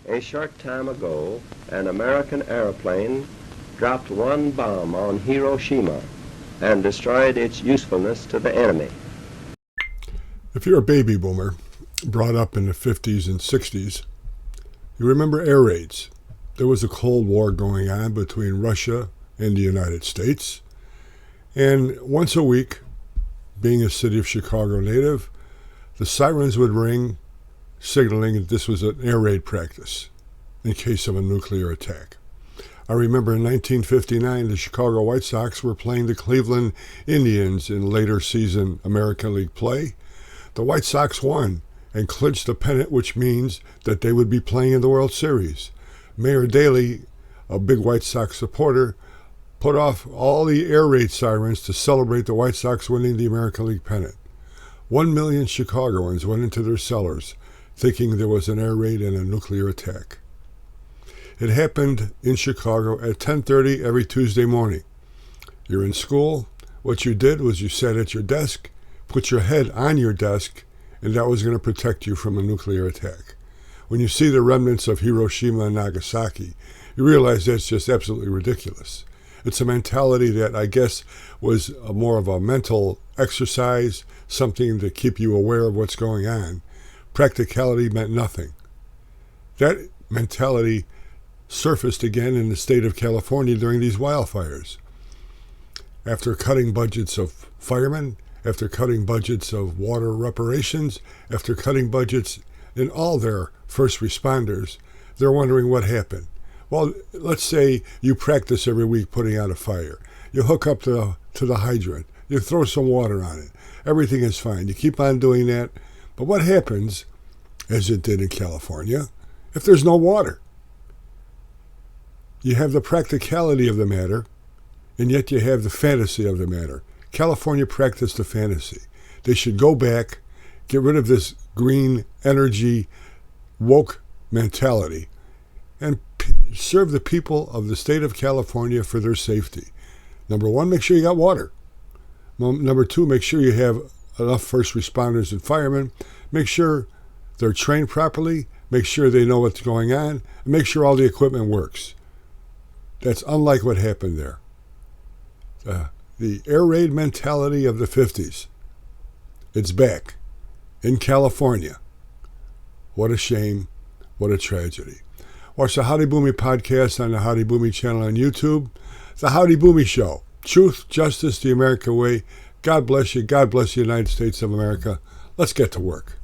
A short time ago, an American airplane dropped one bomb on Hiroshima and destroyed its usefulness to the enemy. If you're a baby boomer, brought up in the 50s and 60s, you remember air raids. There was a Cold War going on between Russia and the United States. And once a week, being a city of Chicago native, the sirens would ring, signaling that this was an air raid practice in case of a nuclear attack. I remember in 1959, the Chicago White Sox were playing the Cleveland Indians in later season American League play. The White Sox won and clinched the pennant, which means that they would be playing in the World Series. Mayor Daley, a big White Sox supporter, put off all the air raid sirens to celebrate the White Sox winning the American League pennant. 1 million Chicagoans went into their cellars thinking there was an air raid and a nuclear attack. It happened in Chicago at 10:30 every Tuesday morning. You're in school. What you did was you sat at your desk, put your head on your desk, and that was going to protect you from a nuclear attack. When you see the remnants of Hiroshima and Nagasaki, you realize that's just absolutely ridiculous. It's a mentality that I guess was more of a mental exercise, something to keep you aware of what's going on. Practicality meant nothing. That mentality surfaced again in the state of California during these wildfires. After cutting budgets of firemen, after cutting budgets of water reparations, after cutting budgets in all their first responders, they're wondering what happened. Well, let's say you practice every week putting out a fire. You hook up to the hydrant. You throw some water on it. Everything is fine. You keep on doing that. But what happens, as it did in California, if there's no water? You have the practicality of the matter, and yet you have the fantasy of the matter. California practiced the fantasy. They should go back, get rid of this green energy, woke mentality, and serve the people of the state of California for their safety. Number one, make sure you got water. Number two, make sure you have enough first responders and firemen. Make sure they're trained properly. Make sure they know what's going on. And make sure all the equipment works. That's unlike what happened there. The air raid mentality of the 50s. It's back in California. What a shame. What a tragedy. Watch the Howdy Boomy podcast on the Howdy Boomy channel on YouTube. The Howdy Boomy Show. Truth, justice, the American way. God bless you. God bless the United States of America. Let's get to work.